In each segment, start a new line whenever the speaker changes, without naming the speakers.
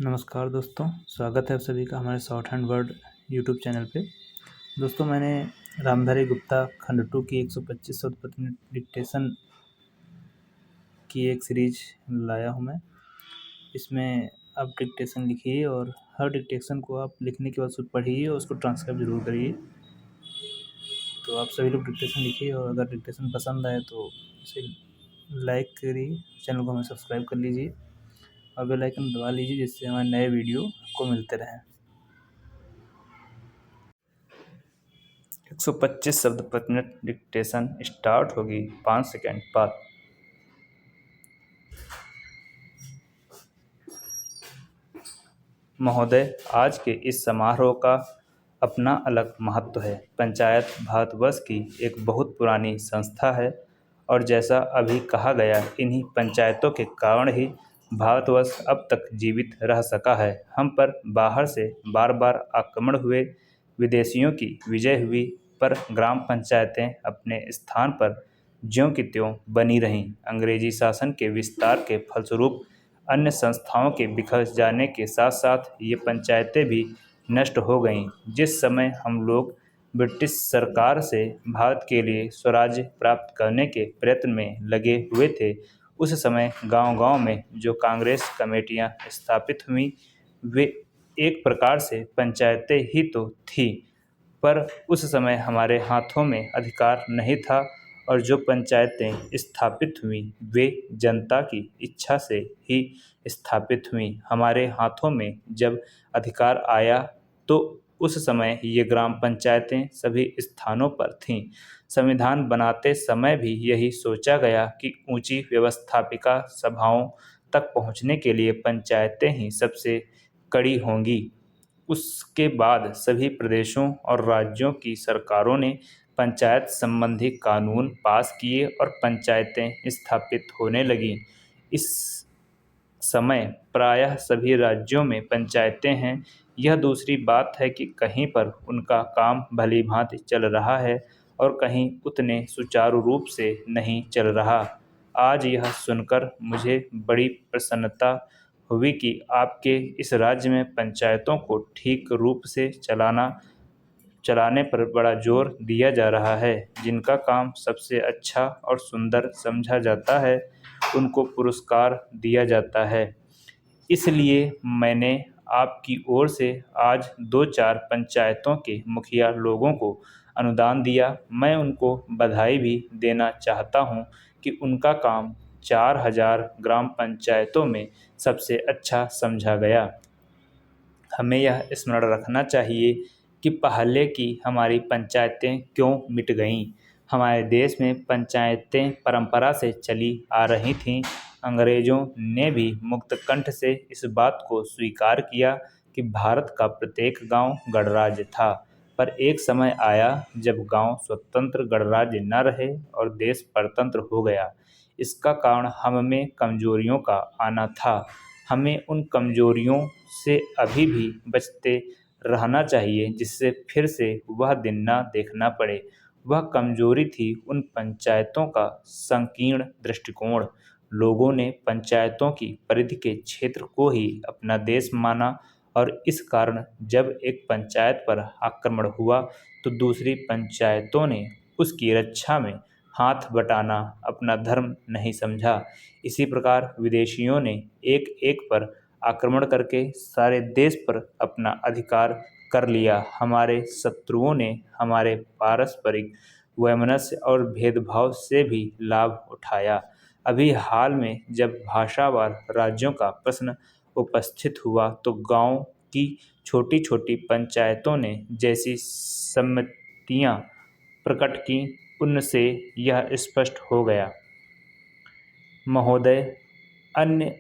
नमस्कार दोस्तों, स्वागत है आप सभी का हमारे short hand word YouTube channel पे। दोस्तों, मैंने रामधारी गुप्ता खंड 2 की 125 शब्द प्रति मिनट डिक्टेशन की एक सीरीज लाया हूँ मैं। इसमें आप डिक्टेशन लिखिए और हर डिक्टेशन को आप लिखने के बाद उसको पढ़िए और उसको ट्रांसक्राइब ज़रूर करिए। तो आप सभी लोग डिक्टेशन लिखिए और अगर डिक्टेशन पसंद आए तो इसे लाइक करिए, चैनल को हमें सब्सक्राइब कर लीजिए और बेल आइकन दबा लीजिए जिससे हमारे नए वीडियो आपको मिलते रहें। 125 शब्द प्रति मिनट डिक्टेशन स्टार्ट होगी 5 सेकेंड बाद। महोदय, आज के इस समारोह का अपना अलग महत्व है। पंचायत भारतवर्ष की एक बहुत पुरानी संस्था है और जैसा अभी कहा गया, इन्हीं पंचायतों के कारण ही भारतवर्ष अब तक जीवित रह सका है। हम पर बाहर से बार बार आक्रमण हुए, विदेशियों की विजय हुई, पर ग्राम पंचायतें अपने स्थान पर ज्यों की त्यों बनी रहीं। अंग्रेजी शासन के विस्तार के फलस्वरूप अन्य संस्थाओं के बिखर जाने के साथ साथ ये पंचायतें भी नष्ट हो गईं। जिस समय हम लोग ब्रिटिश सरकार से भारत के लिए स्वराज्य प्राप्त करने के प्रयत्न में लगे हुए थे, उस समय गांव-गांव में जो कांग्रेस कमेटियां स्थापित हुईं, वे एक प्रकार से पंचायतें ही तो थीं, पर उस समय हमारे हाथों में अधिकार नहीं था और जो पंचायतें स्थापित हुईं, वे जनता की इच्छा से ही स्थापित हुईं। हमारे हाथों में जब अधिकार आया तो उस समय ये ग्राम पंचायतें सभी स्थानों पर थीं। संविधान बनाते समय भी यही सोचा गया कि ऊंची व्यवस्थापिका सभाओं तक पहुंचने के लिए पंचायतें ही सबसे कड़ी होंगी। उसके बाद सभी प्रदेशों और राज्यों की सरकारों ने पंचायत संबंधी कानून पास किए और पंचायतें स्थापित होने लगीं। इस समय प्रायः सभी राज्यों में पंचायतें हैं। यह दूसरी बात है कि कहीं पर उनका काम भली-भांति चल रहा है और कहीं उतने सुचारू रूप से नहीं चल रहा। आज यह सुनकर मुझे बड़ी प्रसन्नता हुई कि आपके इस राज्य में पंचायतों को ठीक रूप से चलाने पर बड़ा जोर दिया जा रहा है। जिनका काम सबसे अच्छा और सुंदर समझा जाता है, उनको पुरस्कार दिया जाता है। इसलिए मैंने आपकी ओर से आज 2-4 पंचायतों के मुखिया लोगों को अनुदान दिया। मैं उनको बधाई भी देना चाहता हूँ कि उनका काम 4000 ग्राम पंचायतों में सबसे अच्छा समझा गया। हमें यह स्मरण रखना चाहिए कि पहले की हमारी पंचायतें क्यों मिट गईं। हमारे देश में पंचायतें परंपरा से चली आ रही थीं। अंग्रेज़ों ने भी मुक्त कंठ से इस बात को स्वीकार किया कि भारत का प्रत्येक गांव गणराज्य था, पर एक समय आया जब गांव स्वतंत्र गणराज्य न रहे और देश परतंत्र हो गया। इसका कारण हम में कमजोरियों का आना था। हमें उन कमजोरियों से अभी भी बचते रहना चाहिए जिससे फिर से वह दिन न देखना पड़े। वह कमजोरी थी उन पंचायतों का संकीर्ण दृष्टिकोण। लोगों ने पंचायतों की परिधि के क्षेत्र को ही अपना देश माना और इस कारण जब एक पंचायत पर आक्रमण हुआ तो दूसरी पंचायतों ने उसकी रक्षा में हाथ बटाना अपना धर्म नहीं समझा। इसी प्रकार विदेशियों ने एक-एक पर आक्रमण करके सारे देश पर अपना अधिकार कर लिया। हमारे शत्रुओं ने हमारे पारस्परिक वैमनस्य और भेदभाव से भी लाभ उठाया। अभी हाल में जब भाषावार राज्यों का प्रश्न उपस्थित हुआ तो गांव की छोटी-छोटी पंचायतों ने जैसी सम्मतियां प्रकट की, उनसे यह स्पष्ट हो गया। महोदय, अन्य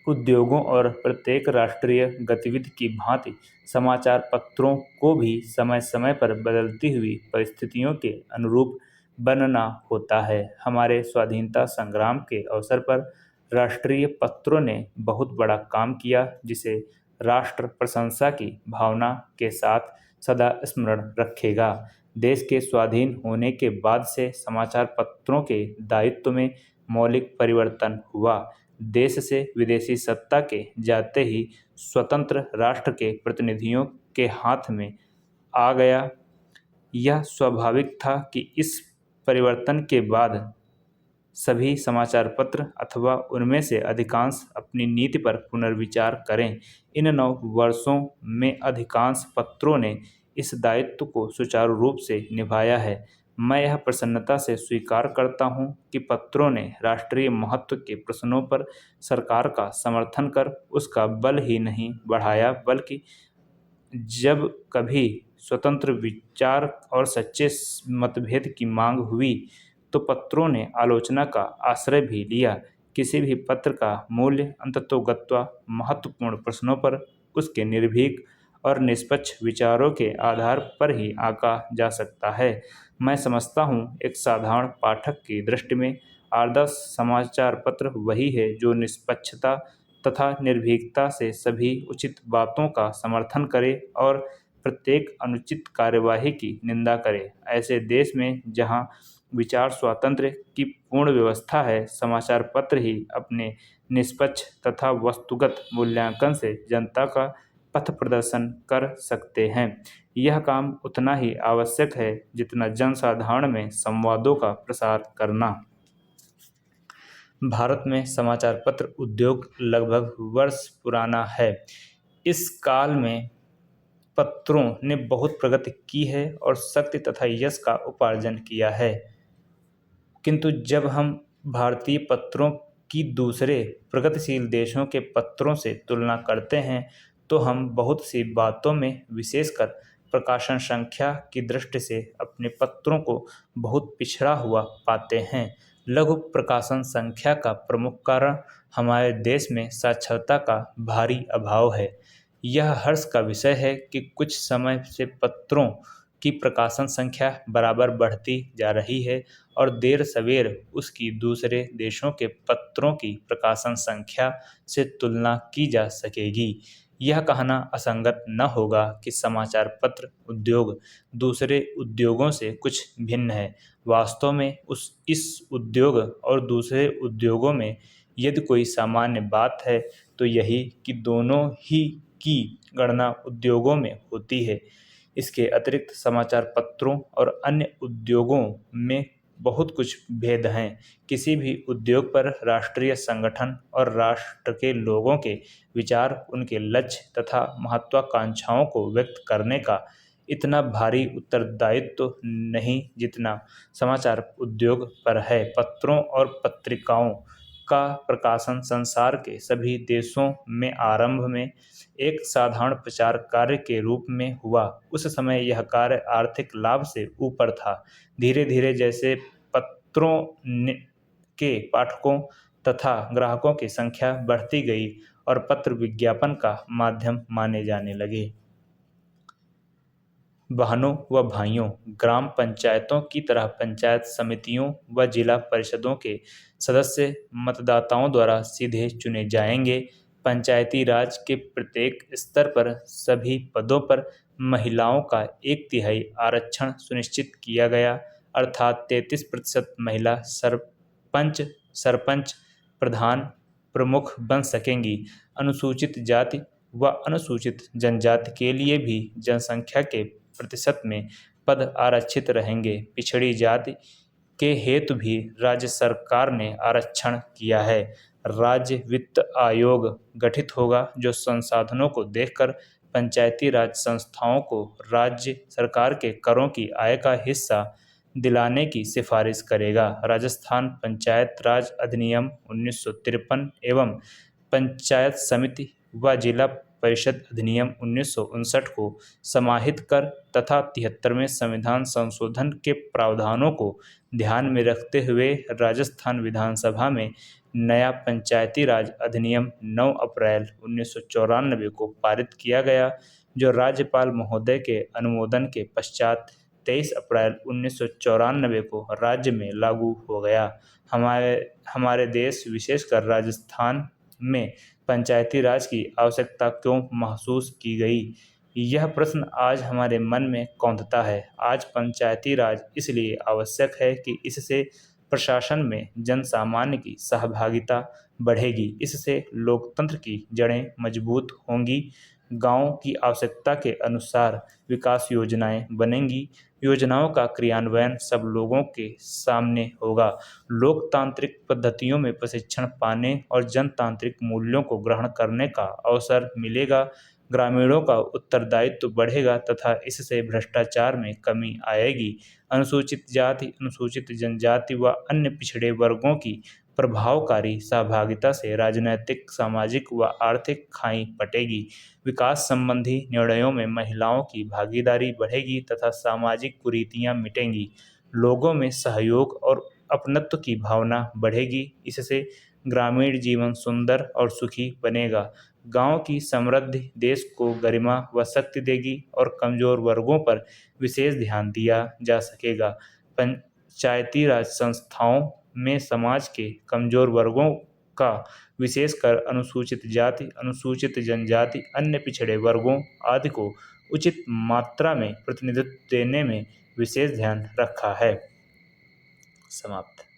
उद्योगों और प्रत्येक राष्ट्रीय गतिविधि की भांति समाचार पत्रों को भी समय-समय पर बदलती हुई परिस्थितियों के अनुरूप बनना होता है। हमारे स्वाधीनता संग्राम के अवसर पर राष्ट्रीय पत्रों ने बहुत बड़ा काम किया, जिसे राष्ट्र प्रशंसा की भावना के साथ सदा स्मरण रखेगा। देश के स्वाधीन होने के बाद से समाचार पत्रों के दायित्व में मौलिक परिवर्तन हुआ। देश से विदेशी सत्ता के जाते ही स्वतंत्र राष्ट्र के प्रतिनिधियों के हाथ में आ गया। यह स्वाभाविक था कि इस परिवर्तन के बाद सभी समाचार पत्र अथवा उनमें से अधिकांश अपनी नीति पर पुनर्विचार करें। इन 9 वर्षों में अधिकांश पत्रों ने इस दायित्व को सुचारू रूप से निभाया है। मैं यह प्रसन्नता से स्वीकार करता हूं कि पत्रों ने राष्ट्रीय महत्व के प्रश्नों पर सरकार का समर्थन कर उसका बल ही नहीं बढ़ाया, बल्कि जब कभी स्वतंत्र विचार और सच्चे मतभेद की मांग हुई तो पत्रों ने आलोचना का आश्रय भी लिया। किसी भी पत्र का मूल्य अंततोगत्वा महत्वपूर्ण प्रश्नों पर उसके निर्भीक और निष्पक्ष विचारों के आधार पर ही आंका जा सकता है। मैं समझता हूँ, एक साधारण पाठक की दृष्टि में आदर्श समाचार पत्र वही है जो निष्पक्षता तथा निर्भीकता से सभी उचित बातों का समर्थन करे और प्रत्येक अनुचित कार्यवाही की निंदा करे। ऐसे देश में जहाँ विचार स्वातंत्र्य की पूर्ण व्यवस्था है, समाचार पत्र ही अपने निष्पक्ष तथा वस्तुगत मूल्यांकन से जनता का पथ प्रदर्शन कर सकते हैं। यह काम उतना ही आवश्यक है जितना जनसाधारण में संवादों का प्रसार करना। भारत में समाचार पत्र उद्योग लगभग वर्ष पुराना है। इस काल में पत्रों ने बहुत प्रगति की है और शक्ति तथा यश का उपार्जन किया है। किंतु जब हम भारतीय पत्रों की दूसरे प्रगतिशील देशों के पत्रों से तुलना करते हैं तो हम बहुत सी बातों में, विशेषकर प्रकाशन संख्या की दृष्टि से, अपने पत्रों को बहुत पिछड़ा हुआ पाते हैं। लघु प्रकाशन संख्या का प्रमुख कारण हमारे देश में साक्षरता का भारी अभाव है। यह हर्ष का विषय है कि कुछ समय से पत्रों की प्रकाशन संख्या बराबर बढ़ती जा रही है और देर सवेर उसकी दूसरे देशों के पत्रों की प्रकाशन संख्या से तुलना की जा सकेगी। यह कहना असंगत न होगा कि समाचार पत्र उद्योग दूसरे उद्योगों से कुछ भिन्न है। वास्तव में इस उद्योग और दूसरे उद्योगों में यदि कोई सामान्य बात है तो यही कि दोनों ही की गणना उद्योगों में होती है। इसके अतिरिक्त समाचार पत्रों और अन्य उद्योगों में बहुत कुछ भेद हैं। किसी भी उद्योग पर राष्ट्रीय संगठन और राष्ट्र के लोगों के विचार, उनके लक्ष्य तथा महत्वाकांक्षाओं को व्यक्त करने का इतना भारी उत्तरदायित्व नहीं जितना समाचार उद्योग पर है। पत्रों और पत्रिकाओं का प्रकाशन संसार के सभी देशों में आरंभ में एक साधारण प्रचार कार्य के रूप में हुआ। उस समय यह कार्य आर्थिक लाभ से ऊपर था। धीरे धीरे जैसे पत्रों के पाठकों तथा ग्राहकों की संख्या बढ़ती गई और पत्र विज्ञापन का माध्यम माने जाने लगे। बहनों व भाइयों, ग्राम पंचायतों की तरह पंचायत समितियों व जिला परिषदों के सदस्य मतदाताओं द्वारा सीधे चुने जाएंगे। पंचायती राज के प्रत्येक स्तर पर सभी पदों पर महिलाओं का 1/3 आरक्षण सुनिश्चित किया गया, अर्थात 33% महिला सरपंच, प्रधान, प्रमुख बन सकेंगी। अनुसूचित जाति व अनुसूचित जनजाति के लिए भी जनसंख्या के प्रतिशत में पद आरक्षित रहेंगे। पिछड़ी जाति के हेतु भी राज्य सरकार ने आरक्षण किया है। राज्य वित्त आयोग गठित होगा जो संसाधनों को देखकर पंचायती राज संस्थाओं को राज्य सरकार के करों की आय का हिस्सा दिलाने की सिफारिश करेगा। राजस्थान पंचायत राज अधिनियम 1953 एवं पंचायत समिति व जिला परिषद अधिनियम 1959 को समाहित कर तथा 73वें संविधान संशोधन के प्रावधानों को ध्यान में रखते हुए राजस्थान विधानसभा में नया पंचायती राज अधिनियम 9 अप्रैल 1994 को पारित किया गया, जो राज्यपाल महोदय के अनुमोदन के पश्चात 23 अप्रैल 1994 को राज्य में लागू हो गया। हमारे देश, विशेषकर राजस्थान में पंचायती राज की आवश्यकता क्यों महसूस की गई, यह प्रश्न आज हमारे मन में कौंधता है। आज पंचायती राज इसलिए आवश्यक है कि इससे प्रशासन में जन सामान्य की सहभागिता बढ़ेगी। इससे लोकतंत्र की जड़ें मजबूत होंगी। गांव की आवश्यकता के अनुसार विकास योजनाएं बनेंगी। योजनाओं का क्रियान्वयन सब लोगों के सामने होगा। लोकतांत्रिक पद्धतियों में प्रशिक्षण पाने और जनतांत्रिक मूल्यों को ग्रहण करने का अवसर मिलेगा। ग्रामीणों का उत्तरदायित्व बढ़ेगा तथा इससे भ्रष्टाचार में कमी आएगी। अनुसूचित जाति, अनुसूचित जनजाति व अन्य पिछड़े वर्गों की प्रभावकारी सहभागिता से राजनैतिक, सामाजिक व आर्थिक खाई पटेगी। विकास संबंधी निर्णयों में महिलाओं की भागीदारी बढ़ेगी तथा सामाजिक कुरीतियां मिटेंगी। लोगों में सहयोग और अपनत्व की भावना बढ़ेगी। इससे ग्रामीण जीवन सुंदर और सुखी बनेगा। गांव की समृद्धि देश को गरिमा व शक्ति देगी और कमजोर वर्गों पर विशेष ध्यान दिया जा सकेगा। पंचायती राज संस्थाओं में समाज के कमजोर वर्गों का, विशेषकर अनुसूचित जाति, अनुसूचित जनजाति, अन्य पिछड़े वर्गों आदि को उचित मात्रा में प्रतिनिधित्व देने में विशेष ध्यान रखा है। समाप्त।